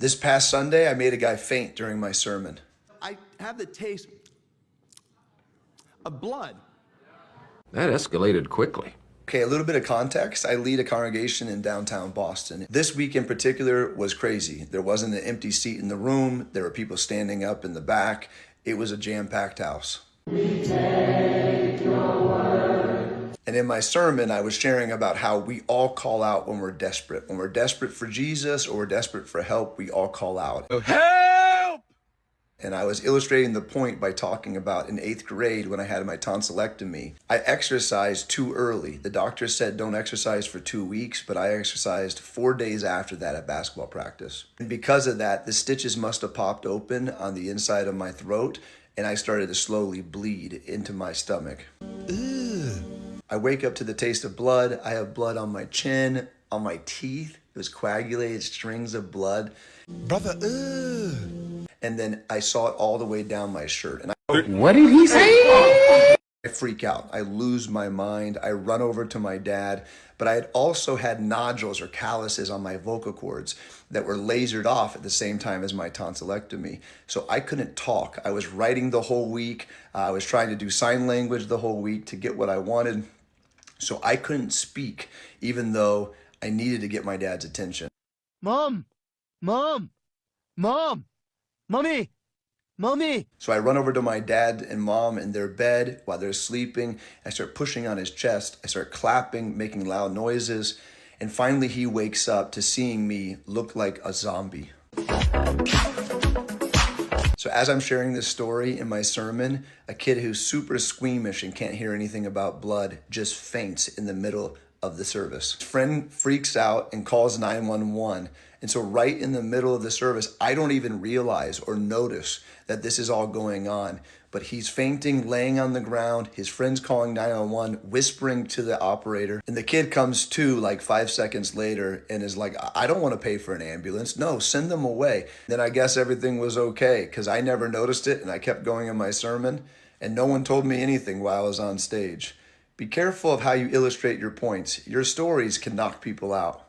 This past Sunday, I made a guy faint during my sermon. I have the taste of blood. That escalated quickly. Okay, a little bit of context. I lead a congregation in downtown Boston. This week in particular was crazy. There wasn't an empty seat in the room. There were people standing up in the back. It was a jam-packed house. And in my sermon, I was sharing about how we all call out when we're desperate. When we're desperate for Jesus or we're desperate for help, we all call out. Help! And I was illustrating the point by talking about in 8th grade when I had my tonsillectomy. I exercised too early. The doctor said don't exercise for 2 weeks, but I exercised 4 days after that at basketball practice. And because of that, the stitches must have popped open on the inside of my throat, and I started to slowly bleed into my stomach. I wake up to the taste of blood. I have blood on my chin, on my teeth. It was coagulated strings of blood. Brother, And then I saw it all the way down my shirt. And What did he say? I freak out. I lose my mind. I run over to my dad. But I had also had nodules or calluses on my vocal cords that were lasered off at the same time as my tonsillectomy. So I couldn't talk. I was writing the whole week. I was trying to do sign language the whole week to get what I wanted. So I couldn't speak, even though I needed to get my dad's attention. Mom, Mom, Mom, Mommy, Mommy. So I run over to my dad and mom in their bed while they're sleeping. I start pushing on his chest. I start clapping, making loud noises. And finally he wakes up to seeing me look like a zombie. So as I'm sharing this story in my sermon, a kid who's super squeamish and can't hear anything about blood just faints in the middle of the service. His friend freaks out and calls 911. And so right in the middle of the service, I don't even realize or notice that this is all going on. But he's fainting, laying on the ground. His friend's calling 911, whispering to the operator. And the kid comes to like 5 seconds later and is like, I don't want to pay for an ambulance. No, send them away. Then I guess everything was okay because I never noticed it and I kept going in my sermon and no one told me anything while I was on stage. Be careful of how you illustrate your points. Your stories can knock people out.